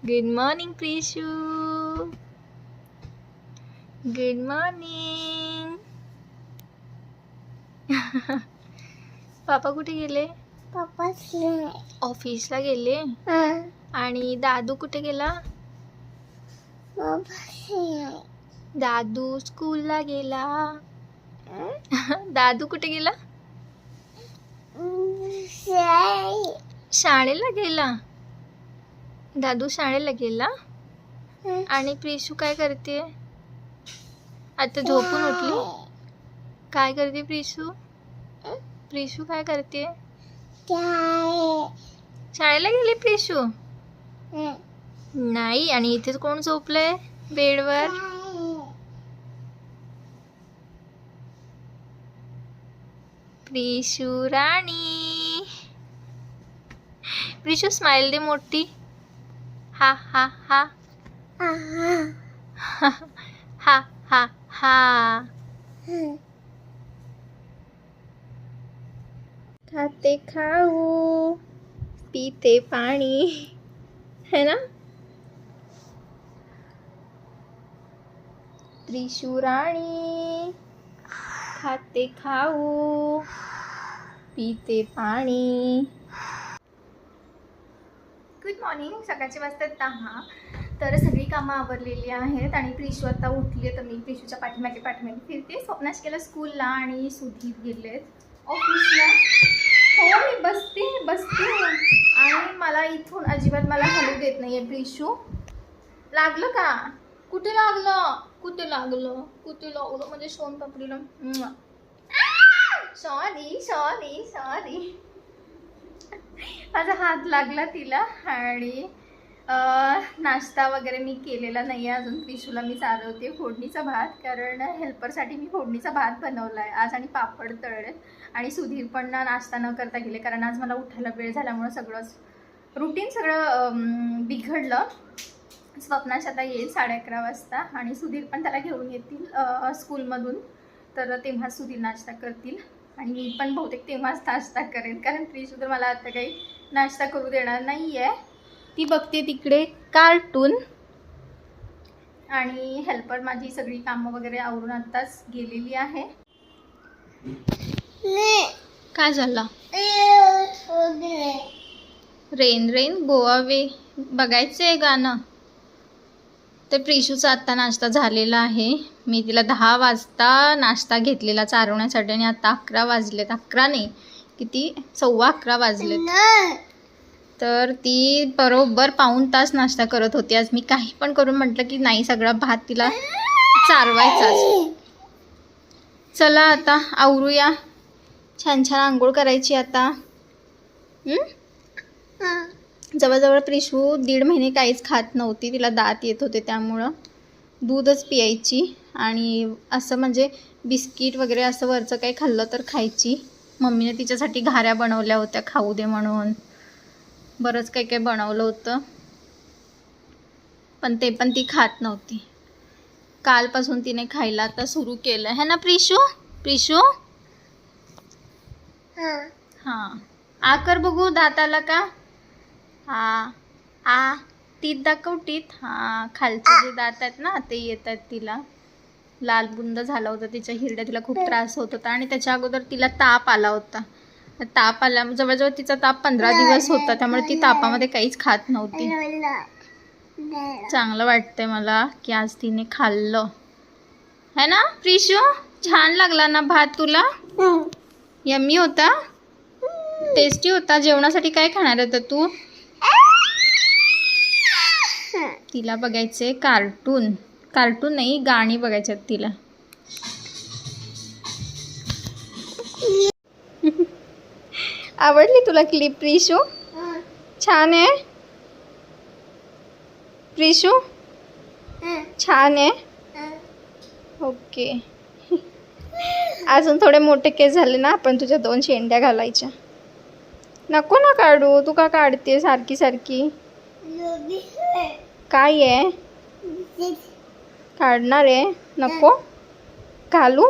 Good morning Prishu. Good morning. पापा कुठे गेले? पप्पा ऑफिसला गेले. आणि दादू कुठे गेला? दादू स्कूलला गेला. दादू कुठे गेला? शाळेला गेला. दादू शाळेला गेला. आणि प्रिशू काय करते? आता झोपून उठली. काय करते प्रिशू? प्रिशू काय करते? शाळेला गेली प्रिशू? नाही. आणि इथेच कोण झोपलंय बेडवर? प्रिशू राणी. प्रिशू स्माइल दे मोठी. हा हा हा. हा हा हा. खाते खाऊ, पीते पाणी, है ना? प्रिशू राणी खाते खाऊ, पीते पाणी. Good morning. सकाळचे वाजतात 10. तर सगळी कामं आवरलेली आहेत आणि प्रिशू आता उठली आहे. तर मी प्रिशूच्या पाठीमागे फिरते. स्वप्नाश गेला स्कूलला आणि सुधीर गेलेत ऑफिसला. हो मी बसते आणि मला इथून अजिबात मला हलू देत नाही आहे प्रिशू. लागलं का? कुठे लागलं म्हणजे सोन पापडीला. सॉरी माझा हात लागला तिला. आणि नाश्ता वगैरे मी केलेला नाही आहे अजून. प्रिशूला मी चालवते फोडणीचा भात, कारण हेल्परसाठी मी फोडणीचा भात बनवला आहे आज आणि पापड तळलेत. आणि सुधीर पण नाश्ता न करता गेले, कारण आज मला उठायला वेळ झाल्यामुळं सगळंच रुटीन सगळं बिघडलं. स्वप्नाश आता येईल 11:30 वाजता आणि सुधीर पण त्याला घेऊन येतील स्कूलमधून. तर तेव्हा सुधीर नाश्ता करतील आणि मी पण बहुतेक तेव्हाच नाश्ता करेन, कारण प्रिशू तर मला आता काही नाश्ता करू देणार नाही आहे. ती बघते तिकडे कार्टून. आणि हेल्पर माझी सगळी कामं वगैरे आवरून आत्ताच गेलेली आहे. काय झालं? रेन रेन गो अवे बघायचं आहे गाणं. तर प्रिशूचा आत्ता नाश्ता झालेला आहे. मी तिला 10 वाजता नाश्ता घेतलेला चारवण्यासाठी आणि आता 11 वाजलेत. 11 नाही, किती 11:15 वाजलेत. तर ती बरोबर पाऊण तास नाश्ता करत होती. आज मी काही पण करून म्हटलं की नाही, सगळा भात तिला चारवायचाच. चला आता आवरूया. छान छान आंघोळ करायची आता. जवळजवळ प्रिशू 1.5 महिने काहीच खात नव्हती. तिला दात येत होते, त्यामुळं दूधच पियायची. आणि असं म्हणजे बिस्किट वगैरे असं वरचं काही खाल्लं तर खायची. मम्मीने तिच्यासाठी घाऱ्या बनवल्या होत्या खाऊ दे म्हणून. बरंच काही काही बनवलं होतं, पण ते पण ती खात नव्हती. कालपासून तिने खायला आता सुरू केलं है ना प्रिशू? प्रिशू हां, आ कर बघू. दात आला का? आ टीत दाखव. टीत. हां, खालचे जे दात आहेत ना ते येत आहेत तिला. लाल बुंद झाला होता तिच्या हिरड्या, तिला खूप त्रास होत होता. आणि त्याच्या अगोदर तिला ताप आला होता. ताप आल्या जवळजवळ तिचा ताप 15 दिवस होता, त्यामुळे ती तापामध्ये काहीच खात नव्हती. चांगलं वाटतंय मला की आज तिने खाल्लं, है ना प्रिशू? छान लागला ना भात तुला? यम्मी होता, टेस्टी होता. जेवणासाठी काय खाणार होता तू? तिला बघायचे कार्टून. कार्टून नाही, गाणी बघायच्यात तिला. आवडली तुला क्लिप प्रिशू? छान आहे प्रिशू? छान आहे. ओके. अजून थोडे मोठे केस झाले ना, आपण तुझ्या 2 शेंड्या घालायच्या. नको ना काढू. तू का काढते सारखी सारखी? काय आहे? काढणार आहे? नको घालू.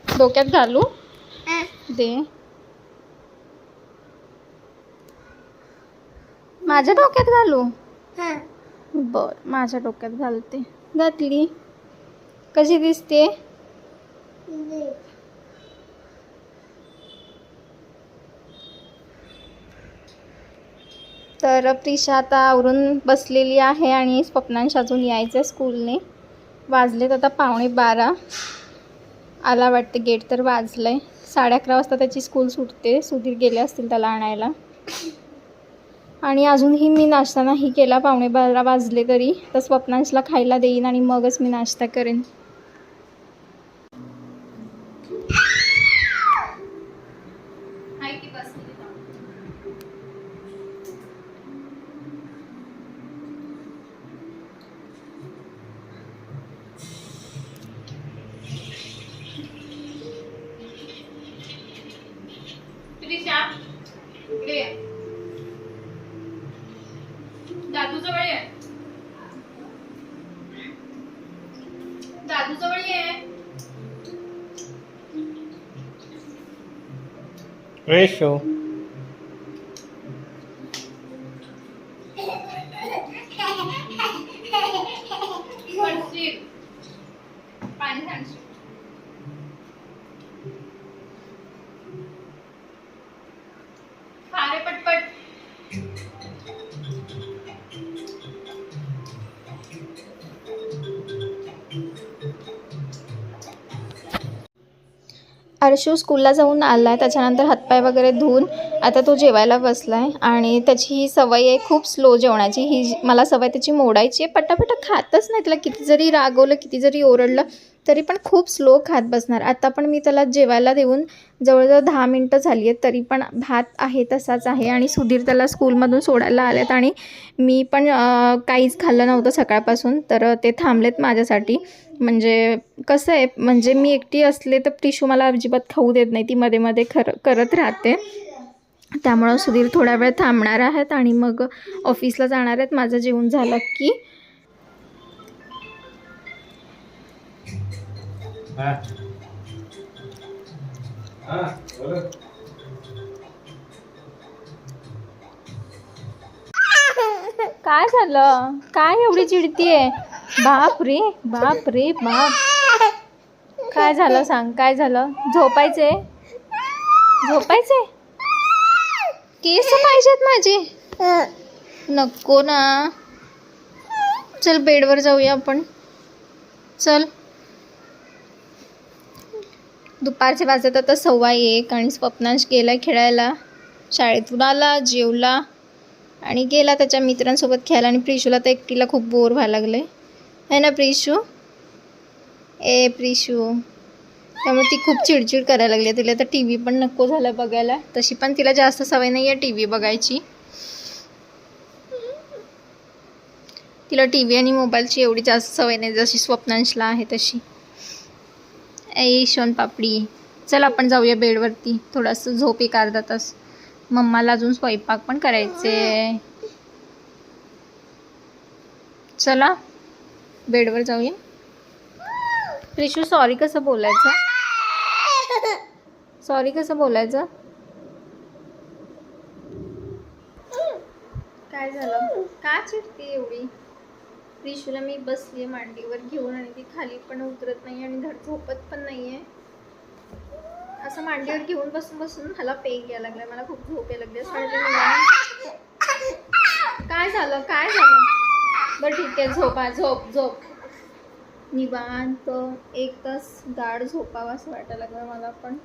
डोक्यात घालू दे. माझ्या डोक्यात घालू? बर, माझ्या डोक्यात घालते. घातली. कशी दिसते? तर प्रिशा आता आवरून बसलेली आहे आणि स्वप्नांश अजून यायचं स्कूलने. वाजलेत आता 11:15. आला वाटते, गेट तर वाजलं आहे. 11:30 वाजता त्याची स्कूल सुटते. सुधीर गेले असतील त्याला आणायला. आणि अजूनही मी नाश्ता नाही केला. 11:15 वाजले तरी. तर स्वप्नांशला खायला देईन आणि मगच मी नाश्ता करेन. दादू जवळ ये. दादू जवळ ये. रेशो पाणी सांगशील. खा रे पटपट. अर्शू स्कूलला जाऊन आला आहे. त्याच्यानंतर हातपाय वगैरे धुवून आता तो जेवायला बसला आहे. आणि त्याची ही सवय आहे खूप स्लो जेवणाची. ही मला सवय त्याची मोडायची आहे. पटापटा खातच नाही. त्याला किती जरी रागवलं, किती जरी ओरडलं तरी पण खूप स्लो खात बसणार. आता पण मी त्याला जेवायला देऊन जवळजवळ 10 मिनटं झाली आहेत, तरी पण भात आहे तसाच आहे. आणि सुधीर त्याला स्कूलमधून सोडायला आलेत आणि मी पण काहीच खाल्लं नव्हतं सकाळपासून, तर ते थांबलेत माझ्यासाठी. म्हणजे कसं आहे, म्हणजे मी एकटी असले तर प्रिशू मला अजिबात खाऊ देत नाही. ती मध्ये मध्ये करत राहते. त्यामुळं सुधीर थोडा वेळ थांबणार आहेत आणि मग ऑफिसला जाणार आहेत माझं जेवण झालं की. काय झालं? काय एवढी चिडतीये? बाप रे बाप रे बाप. काय झालं सांग, काय झालं? झोपायचे? झोपायचे? केस पाहिजेत माझे? नको ना. चल बेडवर जाऊया आपण. चल. दुपारचे वाजत आता 1:15 आणि स्वप्नांश गेला खेळायला. शाळेतून आला, जेवला आणि गेला त्याच्या मित्रांसोबत खेळायला. आणि प्रिशूला तर एकटीला खूप बोर व्हायला लागले है ना प्रिशू? ए प्रिशू. त्यामुळे ती खूप चिडचिड करायला लागली. तिला तर टी व्ही पण नको झालं बघायला. तशी पण तिला जास्त सवय नाही आहे टी व्ही बघायची. तिला टी व्ही आणि मोबाईलची एवढी जास्त सवय नाही जशी स्वप्नांशला आहे तशी. ए शोन पापडी, चल आपण जाऊया बेडवरती. थोडंसं झोप एक अर्धा तास. मम्माला अजून स्वयंपाक पण करायचे. चला बेडवर जाऊया. प्रिशू सॉरी कसं बोलायचं? सॉरी कसं बोलायचं? काय झालं? का चिडते एवढी? प्रिशूला मी बसली मांडीवर घेऊन आणि ती खाली पण उतरत नाही आणि धड झोपत पण नाहीये. असं मांडीवर घेऊन बसून बसून मला पेक यायला लागलाय. मला खूप झोप यायला लागली. काय झालं? काय झालं? बरं ठीक आहे, झोपा. झोप झोप निवांत. 1 तास गाढ झोपावं असं वाटायला लागलं मला पण.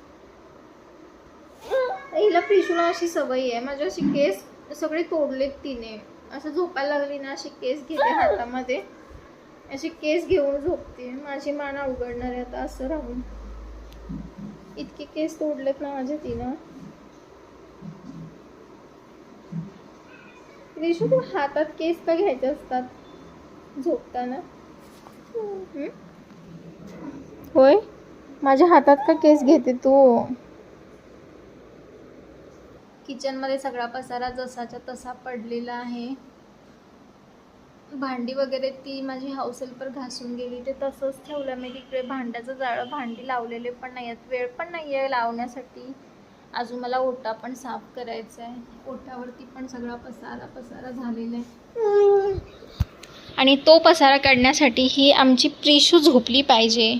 हिला प्रिशूला अशी सवय आहे. माझे अशी केस सगळे तोडलेत तिने. असं झोपायला लागली ना, अशी केस घेते हातामध्ये, अशी केस घेऊन झोपते. माझी मान उघडणार आहे आता असं राहून. इतके केस तोडलेत ना माझे तिनं. प्रिशू, तू हातात केस का घ्यायचे असतात झोपताना? होय, माझ्या हातात का केस घेते तू? किचनमध्ये सगळा पसारा जसाच्या तसा पडलेला आहे. भांडी वगैरे ती माझी हाऊस हेल्पर घासून गेली, ते तसंच ठेवलं मी तिकडे. भांड्याचं जाळं, भांडी लावलेले पण नाही आहेत, वेळ पण नाही आहे लावण्यासाठी. अजून मला ओटा पण साफ करायचा आहे. ओट्यावरती पण सगळा पसारा झालेला आहे. आणि तो पसारा काढण्यासाठी ही आमची प्रिशू झोपली पाहिजे.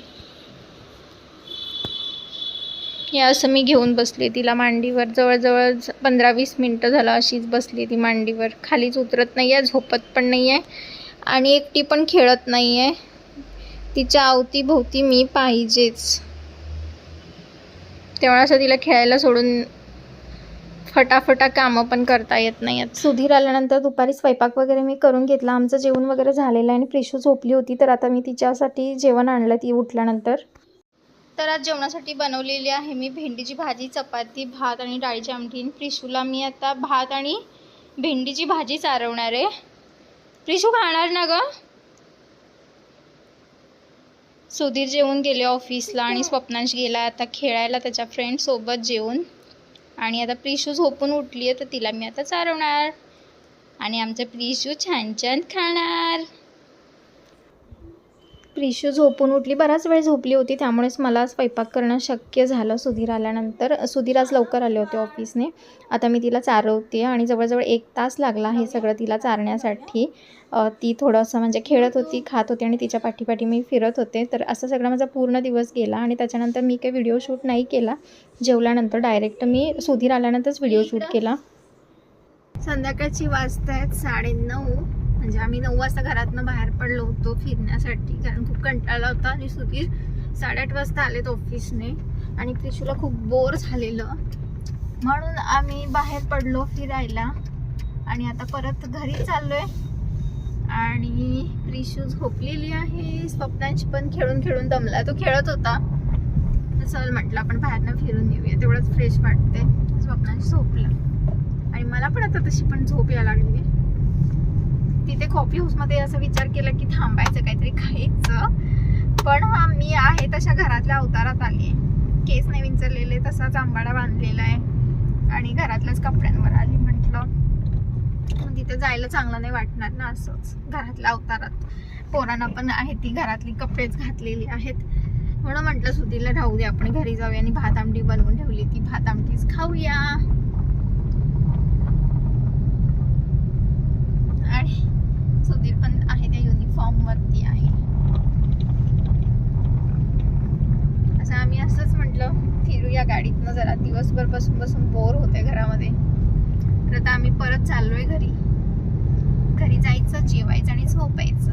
हे असं मी घेऊन बसले तिला मांडीवर. जवळजवळ 15-20 मिनटं झालं अशीच बसली ती मांडीवर. खालीच उतरत नाही आहे, झोपत पण नाही आहे आणि एकटी पण खेळत नाही आहे. तिच्या अवतीभोवती मी पाहिजेच. तेव्हा असं तिला खेळायला सोडून फटाफटा कामं पण करता येत नाही आहेत. सुधीर आल्यानंतर दुपारी स्वयंपाक वगैरे मी करून घेतला. आमचं जेवण वगैरे झालेलं आहे आणि प्रिशू झोपली होती, तर आता मी तिच्यासाठी जेवण आणलं ती उठल्यानंतर. तर आज जेवणासाठी बनवलेली आहे मी भेंडीची भाजी, चपाती, भात आणि डाळीची आमटी. प्रिशूला मी आता भात आणि भेंडीची भाजी चारवणार आहे. प्रिशू खाणार ना ग? सुधीर जेवून गेले ऑफिसला आणि स्वप्नांश गेला आता खेळायला त्याच्या फ्रेंडसोबत जेवून. आणि आता प्रिशू झोपून उठली आहे, तर तिला मी आता चारवणार आणि आमचं प्रिशू छान छान खाणार. प्रिशू झोपून उठली, बराच वेळ झोपली होती, त्यामुळेच मला स्वयंपाक करणं शक्य झालं सुधीर आल्यानंतर. सुधीर आज लवकर आले होते ऑफिसने. आता मी तिला चारवते आणि जवळजवळ 1 तास लागला हे सगळं तिला चारण्यासाठी. ती थोडंसं म्हणजे खेळत होती, खात होती आणि तिच्या पाठीपाठी मी फिरत होते. तर असं सगळं माझा पूर्ण दिवस गेला आणि त्याच्यानंतर मी काही व्हिडिओ शूट नाही केला. जेवल्यानंतर डायरेक्ट मी सुधीर आल्यानंतरच व्हिडिओ शूट केला. संध्याकाळची वाजता आहेत 9:30. म्हणजे आम्ही 9 वाजता घरातनं बाहेर पडलो होतो फिरण्यासाठी, कारण खूप कंटाळा होता. आणि सुधीर 8:30 वाजता आलेत ऑफिसने आणि प्रिशूला खूप बोर झालेलं, म्हणून आम्ही बाहेर पडलो फिरायला. आणि आता परत घरी चाललोय आणि प्रिशू झोपलेली आहे. स्वप्नांश पण खेळून खेळून दमला, तो खेळत होता. चल म्हटलं आपण बाहेरनं फिरून येऊया, तेवढंच फ्रेश वाटते. स्वप्नांश झोपला आणि मला पण आता तशी पण झोप यायला लागली. तिथे कॉफी हाऊसमध्ये असा विचार केला की थांबायचं, काहीतरी खायचं, पण हा मी आहे तशा घरातल्या अवतारात आली आहे. केस नाही विंचरलेले, तसाच आंबाडा बांधलेला आहे आणि घरातल्याच कपड्यांवर आली. म्हटलं तिथे जायला चांगलं नाही वाटणार ना असंच घरातल्या अवतारात. पोरांना पण आहे ती घरातली कपडेच घातलेली आहेत, म्हणून म्हटलं सुधीरला राहू दे, आपण घरी जाऊया. आणि भात आमटी बनवून ठेवली, ती भात आमटीच खाऊया. आणि सुधीर पण आहे त्या युनिफॉर्म वरती आहे. असं आम्ही असंच म्हटलं फिरूया गाडीतनं जरा, दिवसभर बसून बसून बोर होते घरामध्ये. तर आता आम्ही परत चाललोय घरी. घरी जायचं, जेवायचं आणि झोपायचं.